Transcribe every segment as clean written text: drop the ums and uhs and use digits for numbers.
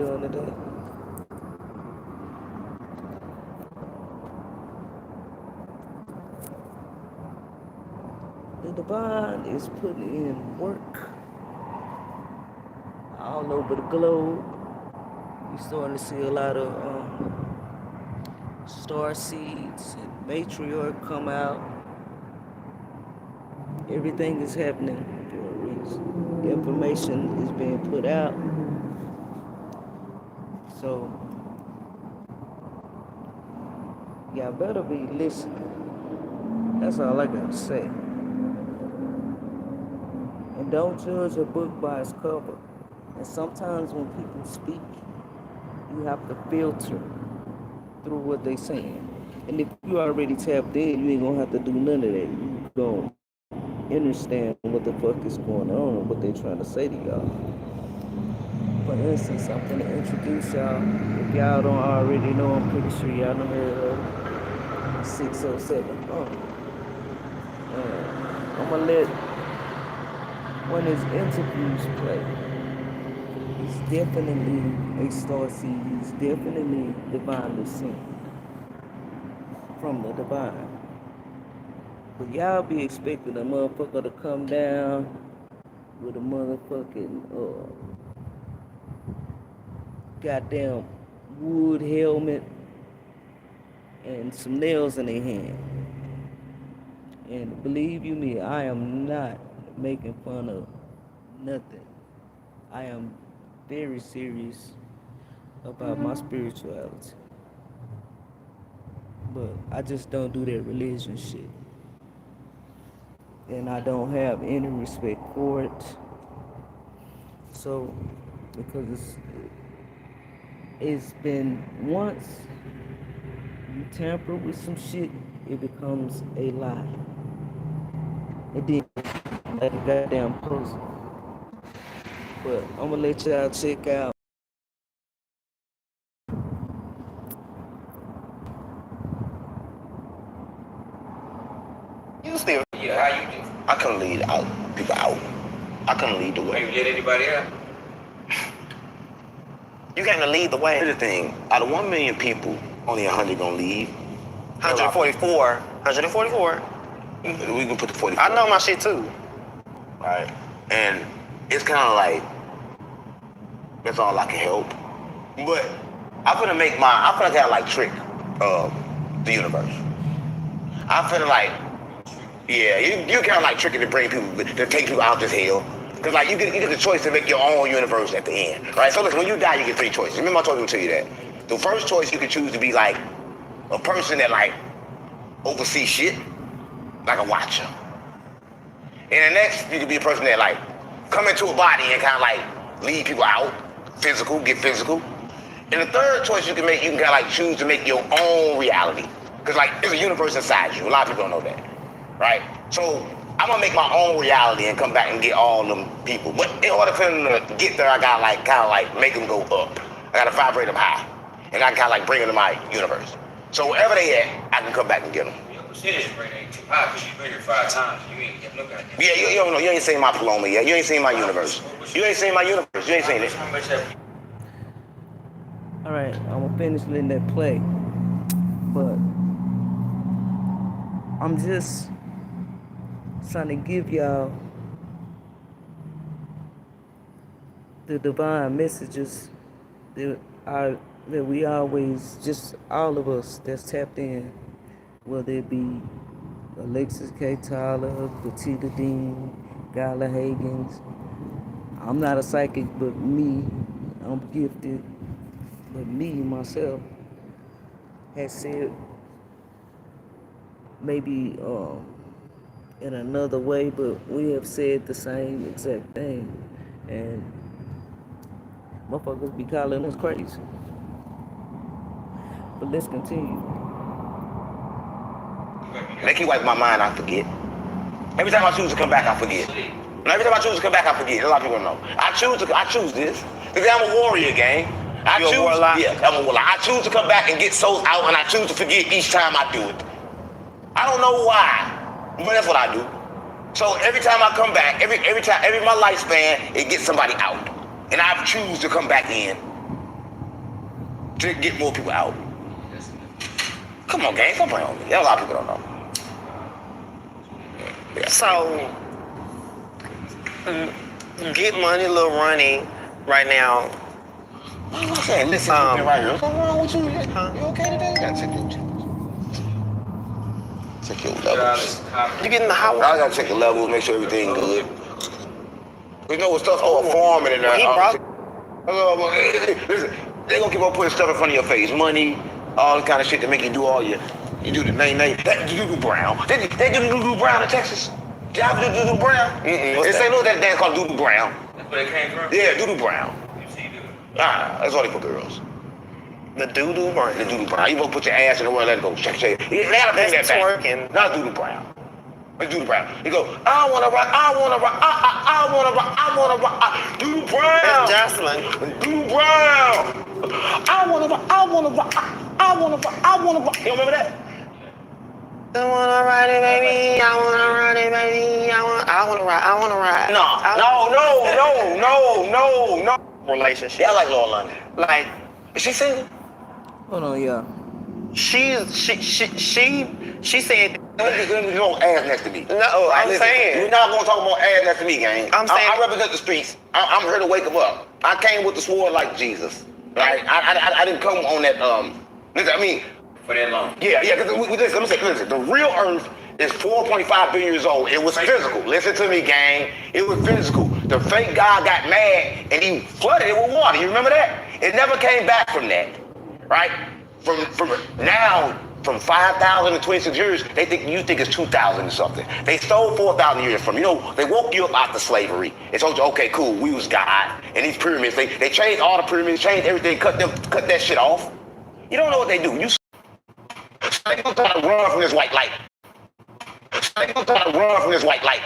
doing today? The divine is putting in work all over the globe. You're starting to see a lot of star seeds and matriarch come out. Everything is happening for a reason. Information is being put out. So y'all better be listening. That's all I gotta say. And don't judge a book by its cover. And sometimes when people speak, you have to filter through what they saying. And if you already tapped in, you ain't gonna have to do none of that. You gonna understand what the fuck is going on and what they trying to say to y'all. For instance, I'm gonna introduce y'all. If y'all don't already know, I'm pretty sure y'all know heard of 607. I'm gonna let one of his interviews play. He's definitely a star seed. He's definitely divinely sent from the divine. But y'all be expecting a motherfucker to come down with a motherfucking goddamn wood helmet and some nails in their hand. And believe you me, I am not making fun of nothing. I am very serious about my spirituality. But I just don't do that religion shit. And I don't have any respect for it. So, because it's been once you tamper with some shit, it becomes a lie. And then like a goddamn puzzle. But I'm gonna let y'all check out. You still, yeah, how you do? I couldn't lead out people out. I couldn't lead the way. Maybe get anybody out? You can't lead the way. Here's the thing. Out of 1 million people, only 100 gonna leave. 144. 144. We can put the 44. I know my shit too. Right. And it's kind of like, that's all I can help. But I'm gonna make I'm gonna kind of like trick the universe. I feel like, yeah, you kind of like tricking to bring people, to take people out this hell. Because like you get the choice to make your own universe at the end, right? So listen, when you die, you get 3 choices. Remember I told you to tell you that. The first choice, you can choose to be like a person that like oversees shit, like a watcher. And the next, you can be a person that like come into a body and kind of like lead people out, get physical. And the third choice you can make, you can kind of like choose to make your own reality. Because like there's a universe inside you. A lot of people don't know that, right? So I'm gonna make my own reality and come back and get all them people. But in order for them to get there, I gotta like kind of like make them go up. I gotta vibrate them high, and I kind of like bring them to my universe. So wherever they at, I can come back and get them. Your percentage rate ain't too high because you've been here 5 times. You ain't getting no goddamn. Yeah, you don't know. You ain't seen my Paloma yet. You ain't seen my universe. You ain't seen my universe. You ain't seen it. All right, I'm gonna finish letting that play. But I'm just trying to give y'all the divine messages that we always, just all of us that's tapped in, whether it be Alexis K. Tyler, Petita Dean, Gala Hagens. I'm not a psychic, but me, I'm gifted. But me, myself, has said maybe in another way, but we have said the same exact thing. And motherfuckers be calling us crazy. But let's continue. They keep wiping my mind, I forget. Every time I choose to come back, I forget. And every time I choose to come back, I forget. A lot of people don't know. I choose this. Because I'm a warrior, gang. You a warlock? Yeah, I'm a warlock. I choose to come back and get souls out, and I choose to forget each time I do it. I don't know why, but that's what I do. So every time I come back, every my lifespan, it gets somebody out. And I choose to come back in. to get more people out. Come on, gang, don't play on me. A lot of people don't know. Yeah. So, Get Money Lil Ronnie right now. I'm saying, listen to me right here. What's wrong with you? You okay today? You gotta check your levels. You getting the hot I water? gotta check the levels, make sure everything good. You know what stuff going farming and that. He brought. Listen, they gonna keep on putting stuff in front of your face, money, all the kind of shit that make you do all your. You do the name. That Doodoo Brown. They do the Doodoo Brown in Texas. Y'all do Doodoo Brown? They say no, that dance called Doodoo Brown. That's where it came from? Yeah, Doodoo Brown. You see, dude. That's only for girls. The Doodoo Brown. The Doodoo Brown. You gonna put your ass in the world, let it go. Shake. They gotta bring that That's back. twerking. Not Doodoo Brown. Let's Doodoo Brown. You go, I wanna rock. Doodoo Brown. That's Jocelyn. Doodoo Brown. I wanna rock. You remember that? I wanna ride it, baby. I wanna ride it, baby. I wanna ride. No. Relationship. Yeah, I like Lord London. Like, Is she single? Hold on, yeah. she said. You don't ass next to me. No, I'm saying. You're not gonna talk about ass next to me, gang. I'm saying- I represent the streets. I'm here to wake them up. I came with the sword like Jesus. Right? I didn't come on that. Listen, I mean, For that long. yeah. Because listen, let me say, listen. The real Earth is 4.5 billion years old. It was physical. Listen to me, gang. It was physical. The fake God got mad and he flooded it with water. You remember that? It never came back from that, right? From 5,000 to 26 years, you think it's 2,000 or something. They stole 4,000 years from you. They woke you up after slavery. They told you, okay, cool, we was God. And these pyramids, they changed all the pyramids, changed everything, cut that shit off. You don't know what they do. They gonna try to run from this white light. They gonna try to run from this white light.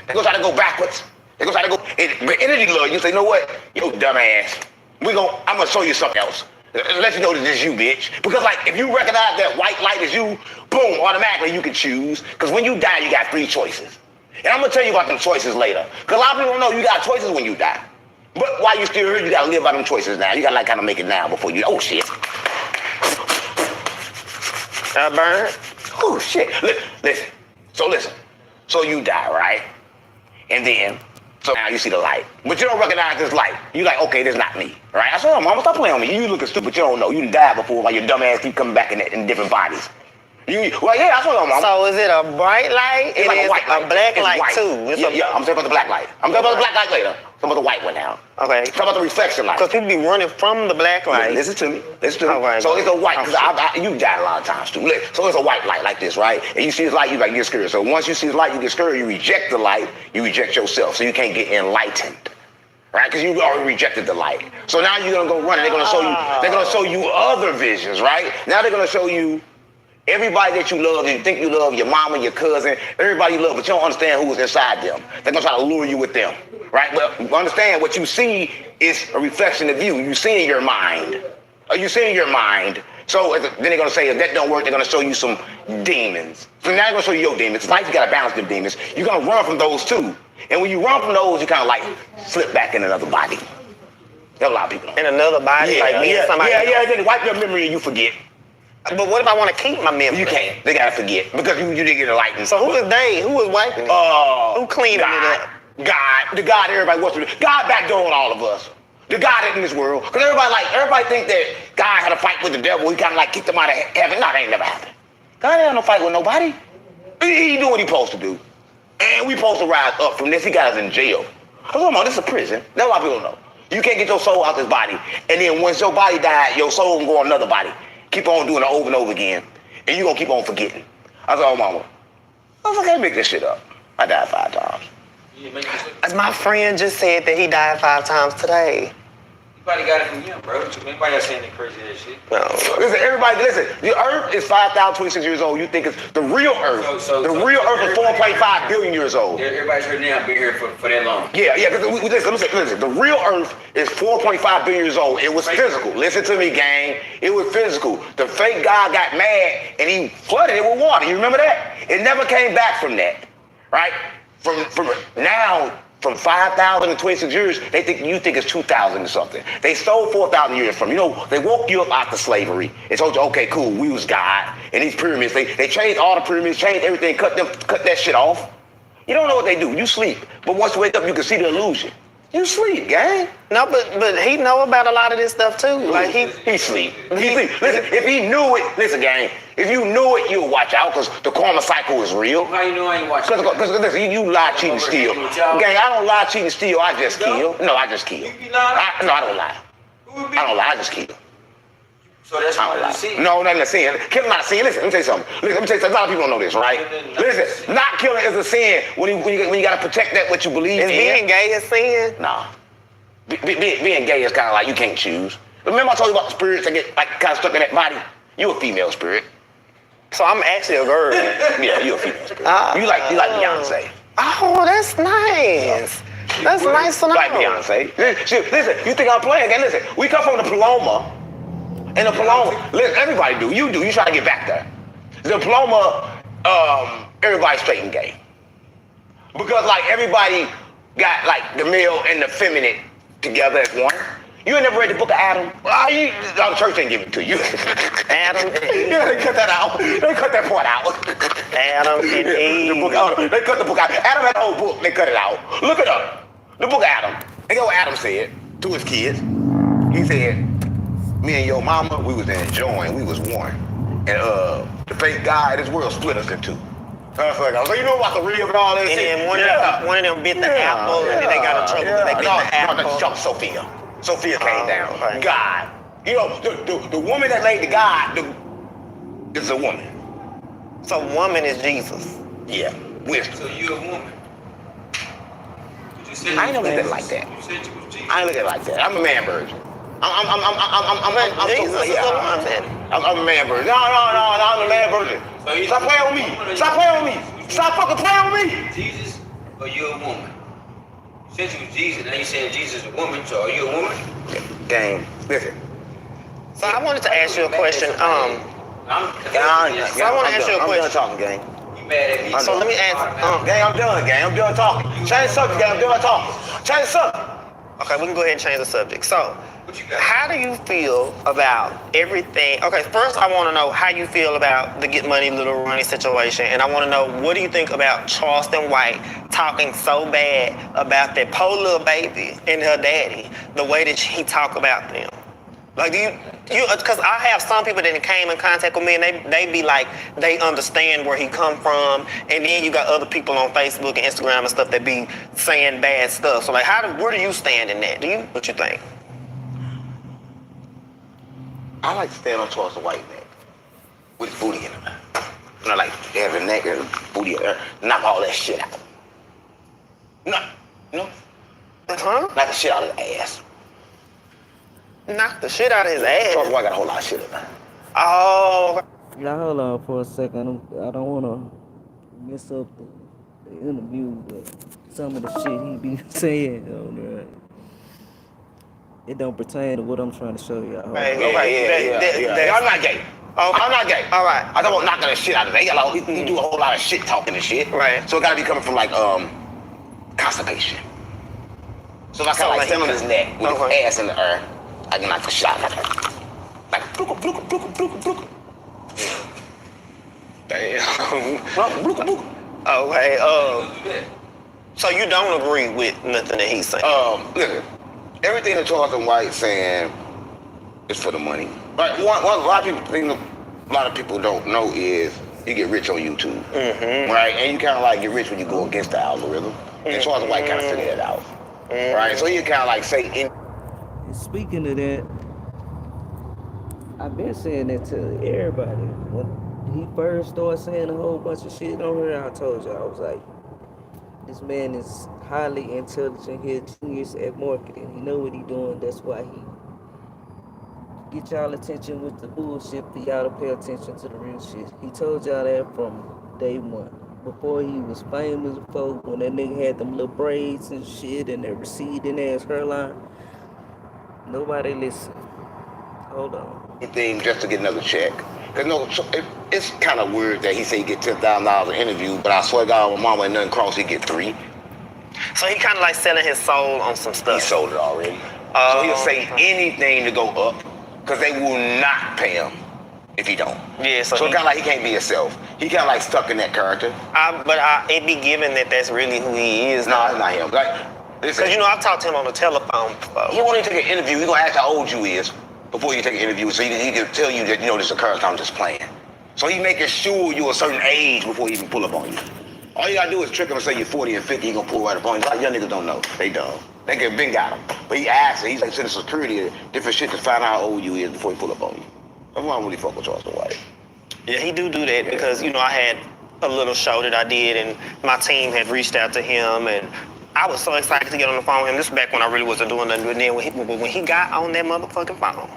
They gonna try to go backwards. They gonna try to go. But energy love, you say, you know what? Yo, dumbass. I'm gonna show you something else. Let you know that this is you, bitch. Because like, if you recognize that white light is you, boom, automatically you can choose. Because when you die, you got 3 choices. And I'm gonna tell you about them choices later. Because a lot of people don't know you got choices when you die. But while you still here, you gotta live by them choices now. You gotta like kind of make it now before you. Oh shit. Burn. Oh shit. Listen. So you die, right? And then, so now you see the light. But you don't recognize this light. You like, okay, this is not me. Right? I said, oh, mama, stop playing on me. You looking stupid, you don't know. You done died before while your dumb ass keep coming back in different bodies. Well, yeah, that's what I'm on. So is it a bright light? It's like a white light. A black It's light white. too. Yeah, I'm talking about the black light. I'm talking about the black light later. I'm talking about the white one now. Okay. I'm talking about the reflection light. Because people be running from the black light. Listen to me. Right. So it's a white, because you died a lot of times too. So it's a white light like this, right? And you see this light, you like get scared. So once you see this light, you get scared, you reject the light, you reject yourself. So you can't get enlightened. Right? Because you already rejected the light. So now you're gonna go run and they're gonna show you other visions, right? Now they're gonna show you everybody that you love, and you think you love, your mama, your cousin, everybody you love, but you don't understand who is inside them. They're gonna try to lure you with them, right? But understand what you see is a reflection of you. You see in your mind. You see in your mind. So then they're gonna say if that don't work, they're gonna show you some demons. So now they're gonna show you your demons. It's like you gotta balance them demons. You're gonna run from those too. And when you run from those, you kind of like slip back in another body. There's a lot of people. In another body, like me and somebody. Yeah. Then wipe your memory and you forget. But what if I want to keep my memory? You can't. They gotta forget because you didn't get enlightened. So who is they? Who is wiping it? Who cleaning it up? God, the God everybody wants to do. God backdooring all of us. The God in this world. Because everybody think that God had a fight with the devil. He kind of like kicked him out of heaven. No, that ain't never happened. God ain't had no fight with nobody. He do what he supposed to do. And we supposed to rise up from this. He got us in jail. Come on, this is a prison. That's why people don't know. You can't get your soul out this body. And then once your body died, your soul can go on another body. Keep on doing it over and over again. And you're going to keep on forgetting. I said, oh, mama, I can't make this shit up. I died 5 times. As my friend just said that he died 5 times today. Everybody got it from him, bro. Anybody else saying that crazy ass shit? No. Listen. The Earth is 5,026 years old. You think it's the real Earth. The real Earth is 4.5 billion years old. Everybody's heard now been here for that long. Yeah. Listen. The real Earth is 4.5 billion years old. It was physical. Listen to me, gang. It was physical. The fake God got mad and he flooded it with water. You remember that? It never came back from that, right? From from 5,000 to 26 years, you think it's 2,000 or something. They stole 4,000 years from you. They woke you up after slavery and told you, okay, cool, we was God. And these pyramids, they changed all the pyramids, changed everything, cut that shit off. You don't know what they do. You sleep. But once you wake up, you can see the illusion. You sleep, gang. No, but he know about a lot of this stuff too. Like he sleep. He sleep. Listen, if he knew it, listen, gang. If you knew it, you'll watch out because the karma cycle is real. How you know I ain't watching? Because listen, you lie, cheat, and steal. Gang, I don't lie, cheat, and steal. I just kill. No, I just kill. You be lying? No, I don't lie. I don't lie. I just kill. So that's I don't not lie. a sin. No, not a sin. Killing not a sin. Listen, let me tell you something. Listen, let me tell you something. A lot of people don't know this, right? Listen, not killing is a sin when you got to protect that what you believe in. is being gay a sin? Nah. Being gay is kind of like you can't choose. Remember I told you about the spirits that get like kind of stuck in that body? You a female spirit. So I'm actually a girl. Yeah, you a female spirit. You like Beyonce. Oh, that's nice. That's nice to know. Like Beyonce. Listen, you think I'm playing? Okay, listen, we come from the Paloma. And the Paloma, listen, everybody do. You do. You try to get back there. The Paloma, everybody's straight and gay. Because like everybody got like the male and the feminine together as one. You ain't never read the book of Adam? The church didn't give it to you. Adam and Eve. Yeah, they cut that out. They cut that part out. Adam and Eve. They cut the book out. Adam had the whole book. They cut it out. Look it up. The book of Adam. They go what Adam said to his kids. He said, me and your mama, we was enjoying. We was one. And the fake God, this world split us in two. So you know about the real and all this And shit? then one of them bit the apple, and then they got in trouble because they bit the apple. No, Sophia. Sophia came down. Okay. God. You know, the woman that laid the God is a woman. So woman is Jesus. Yeah. Wisdom. So you a woman. You just said I ain't you look at was it like that. You said you was Jesus. I ain't look at it like that. I'm a man virgin. Jesus is a woman. I'm a man virgin. No, I'm a man virgin. So you- Stop playing with me. Stop playing with me. Stop fucking playing with me. Jesus or you a woman? You said you was Jesus. Now you saying Jesus is a woman. So are you a woman? Gang, listen. So I wanted to ask you a question. I want to ask you a I'm question. done talking, gang. You mad at me? So let me ask. Gang, I'm done, gang. I'm done talking. Change the subject, gang. I'm done talking. Change the subject. Okay, we can go ahead and change the subject. So, What you got? how do you feel about everything? Okay, first I want to know how you feel about the Get Money Little Ronnie situation, and I want to know what do you think about Charleston White talking so bad about that poor little baby and her daddy, the way that he talk about them. Like, do you, because I have some people that came in contact with me and they be like, they understand where he come from, and then you got other people on Facebook and Instagram and stuff that be saying bad stuff. So like, where do you stand in that? What you think? I like to stand on Charleston White neck with his booty in him. And I like to have his neck and booty in there, knock all that shit out. Knock the shit out of his ass. Knock the shit out of his ass. Charleston White got a whole lot of shit in there. Oh, Now hold on for a second. I don't want to mess up the interview, but some of the shit he be saying on there, it don't pertain to what I'm trying to show y'all. okay. I'm not gay. Oh, I'm not gay. All right. I don't want knocking that shit out of it. He do a whole lot of shit talking and shit. Right. So it gotta be coming from like constipation. So if I kind of like stand on his neck with his ass in the air, I can knock the shit out of it. Like blooka. Damn. Blooka. Okay. So you don't agree with nothing that he's saying? Listen, everything that Charleston White saying is for the money. Right. One a lot of people don't know is you get rich on YouTube. Mm-hmm. Right? And you kind of like get rich when you go against the algorithm. And Charleston White kind of figured it out. Mm-hmm. Right? So you kind of like say... Speaking of that, I've been saying that to everybody. When he first started saying a whole bunch of shit on here, I told you, I was like, this man is highly intelligent. He has genius at marketing. He know what he doing. That's why he get y'all attention with the bullshit for y'all to pay attention to the real shit. He told y'all that from day one. Before he was famous, folks, when that nigga had them little braids and shit and that receding ass hairline. Nobody listen. Hold on. Anything just to get another check. Cause it's kind of weird that he say he get $10,000 an interview, but I swear to God, my mama ain't nothing cross, he get 3. So he kind of like selling his soul on some He stuff. sold it already. Oh, So he'll say okay. anything to go up because they will not pay him if he don't. Yeah, so So he, kind of like he can't be himself. He kind of like stuck in that character. it be given that that's really who he is. No, it's not him. Like, listen, Because, you know, I've talked to him on the telephone before. he won't even take an interview. He gonna ask how old you is before you take an interview, so he can tell you that, you know, this is a character, I'm just playing. So he making sure you're a certain age before he even pull up on you. All you gotta do is trick him and say you're 40 and 50, he gonna pull right up on you. Like, young niggas don't know. They dumb. They could been got him. But he asked, he's like sending security different shit to find out how old you is before he pull up on you. That's why I don't really fuck with Charleston White. Yeah, he do that because, you know, I had a little show that I did and my team had reached out to him and I was so excited to get on the phone with him. This is back when I really wasn't doing nothing. But then when he got on that motherfucking phone,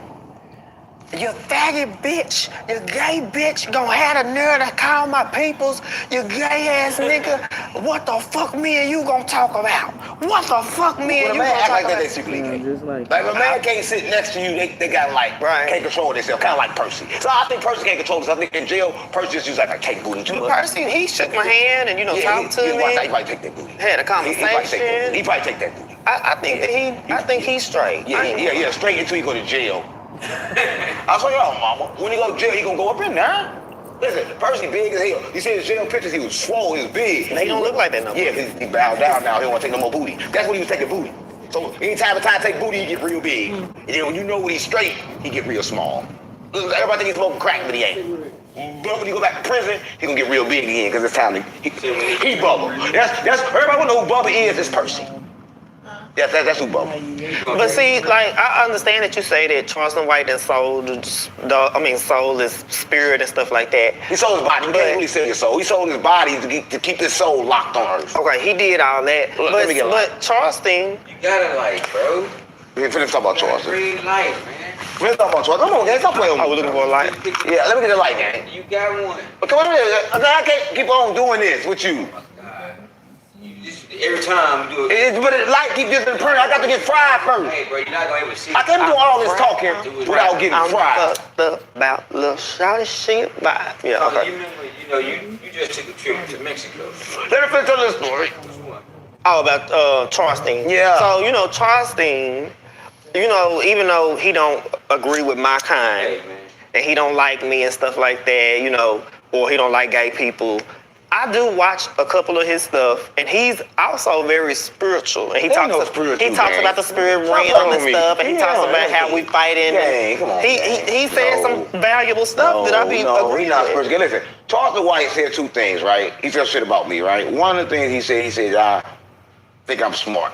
you faggot bitch, you gay bitch, gonna have the nerve to call my peoples, you gay ass nigga. What the fuck me and you gonna talk about? What the fuck me When and a you man gonna act talk like that, about? they secretly gay. Just like Like, if a man can't sit next to you, they got like, Right. can't control themselves, kind of like Percy. So I think Percy can't control himself. I think in jail, Percy just used like, I can't booty too The much. person, he shook my hand and, you know, talked to he me. probably take that booty. Had a He probably take that conversation. booty. He probably take that booty. I think he's straight. Yeah, straight until he go to jail. I saw y'all, mama. When he go to jail, he gonna go up in there. Listen, Percy big as hell. You see his jail pictures, he was swole, he was big. He don't look like that no more. Yeah, he bowed down now, he don't want to take no more booty. That's when he was taking booty. So anytime a time take booty, he get real big. And then when you know when he's straight, he get real small. Everybody think he's smoking crack, but he ain't. But when you go back to prison, he gonna get real big again, because it's time to, he Bubba. That's, everybody wanna know who Bubba is, it's Percy. That's who Bubba. But see, like, I understand that you say that Charleston White and soul is spirit and stuff like that. He sold his body. He can't really sell his soul. He sold his body to keep his soul locked on earth. Okay, he did all that. Let me get a light. But Charleston, You got a life, bro. We finna talk about Charleston. Real life, man. Let's talk about Charleston. Come on, gang. Stop playing with I me. was looking for a light. Yeah, let me get the light, gang. You got one. But come on, I can't keep on doing this with you. Every time you do it. But the light keep getting print. I got to get fried first. Hey, bro, you're not gonna ever see. I can't do all this talking without getting I'm fried. fucked up about little shawty shit vibe. Yeah, Okay. okay. You remember, you just took a trip to Mexico. Let me finish telling this story. Oh, about Charleston. Yeah. So, you know, Charleston, you know, even though he don't agree with my kind, Hey, man. and he don't like me and stuff like that, you know, or he don't like gay people, I do watch a couple of his stuff, and he's also very spiritual. And he Ain't no talks spiritual, talks gang. about the spirit Stop realm playing and with me. stuff, and he talks Yeah, about how we fighting. Gang, come on, he gang. he said No. some valuable stuff that I be No, agreeing he's not with. spiritual. Listen, Charleston White said two things, right? He said shit about me, right? One of the things he said, I think I'm smart.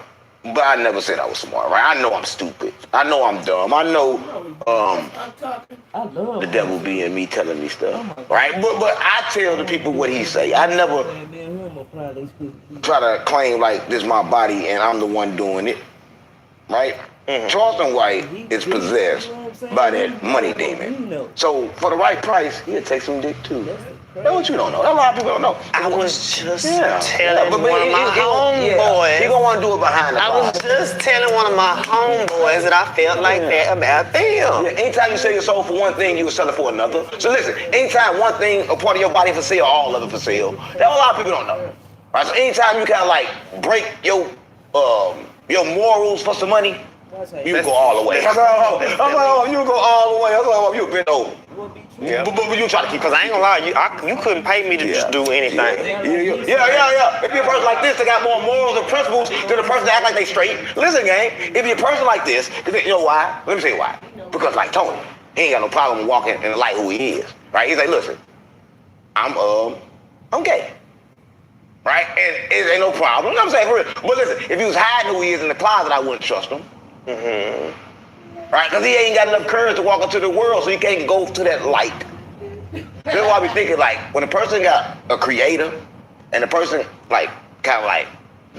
But I never said I was smart, right? I know I'm stupid. I know I'm dumb. I know I love the devil be in me telling me stuff, right? But I tell the people what he say. I never try to claim like this is my body and I'm the one doing it, right? Charleston White is possessed by that money demon. So for the right price, he'll take some dick too. That's what you don't know. That's a lot of people don't know. I was just Yeah. telling But one of my homeboys. He gonna want to do it behind the I was bar. just telling one of my homeboys that I felt like that about them. Yeah, anytime you sell your soul for one thing, you will sell it for another. So listen, anytime one thing, a part of your body for sale, all of it for sale. That's what a lot of people don't know. Right? So anytime you kind of like break your morals for some money, you can go all the way. I'm like, you go all the way. I'm like, you been over. Yeah. But you try to keep. Cause I ain't gonna lie, you couldn't pay me to just do anything. Yeah. If you're a person like this, they got more morals and principles than a person that act like they straight. Listen, gang, if you're a person like this, you know why? Let me tell you why. Because like Tony, he ain't got no problem walking in the light who he is. Right? He's like, listen, I'm gay. Right? And it ain't no problem. You know what I'm saying? For real. But listen, if he was hiding who he is in the closet, I wouldn't trust him. Right? Because he ain't got enough courage to walk into the world, so he can't go to that light. That's why I be thinking, like, when a person got a creator, and the person, like, kind of like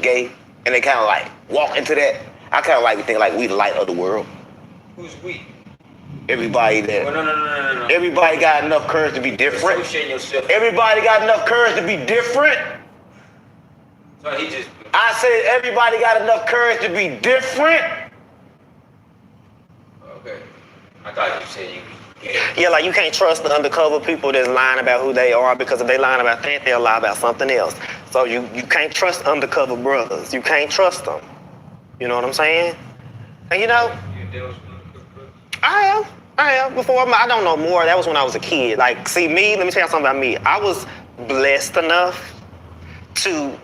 gay, and they kind of like walk into that, I kind of like to think like we the light of the world. Who's we? Everybody that, Well, no. everybody got enough courage to be different. Associating yourself. Everybody got enough courage to be different. So he just. I said everybody got enough courage to be different. Okay. I thought you said you Yeah, like you can't trust the undercover people that's lying about who they are, because if they lying about that, they'll lie about something else. So you can't trust undercover brothers. You can't trust them. You know what I'm saying? And you know, I am. Before I don't know more. That was when I was a kid. Like, see me. Let me tell you something about me. I was blessed enough to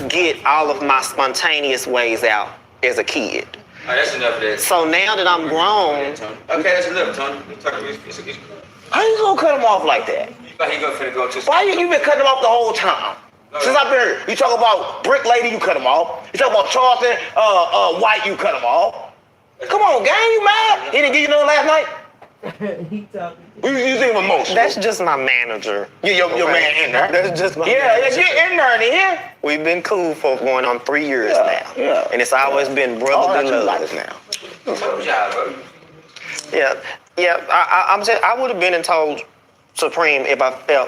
get all of my spontaneous ways out as a kid. All right, that's enough of that. So now that I'm grown, Okay, that's enough, Tony. It's How you gonna cut him off like that? He finna go to. Why you been cutting him off the whole time? Since I've been here, you talk about Brick Lady, you cut him off. You talk about Charleston White, you cut him off. Come on, gang, you mad? He didn't give you none last night? He talking. You think of emotional? that's just my manager. your man in there. That's just my Yeah, manager. get in there and here. We've been cool for going on 3 years Yeah, now. yeah. And it's always been brotherly love. now. Good job, bro. Yeah. I would have been in told Supreme if I felt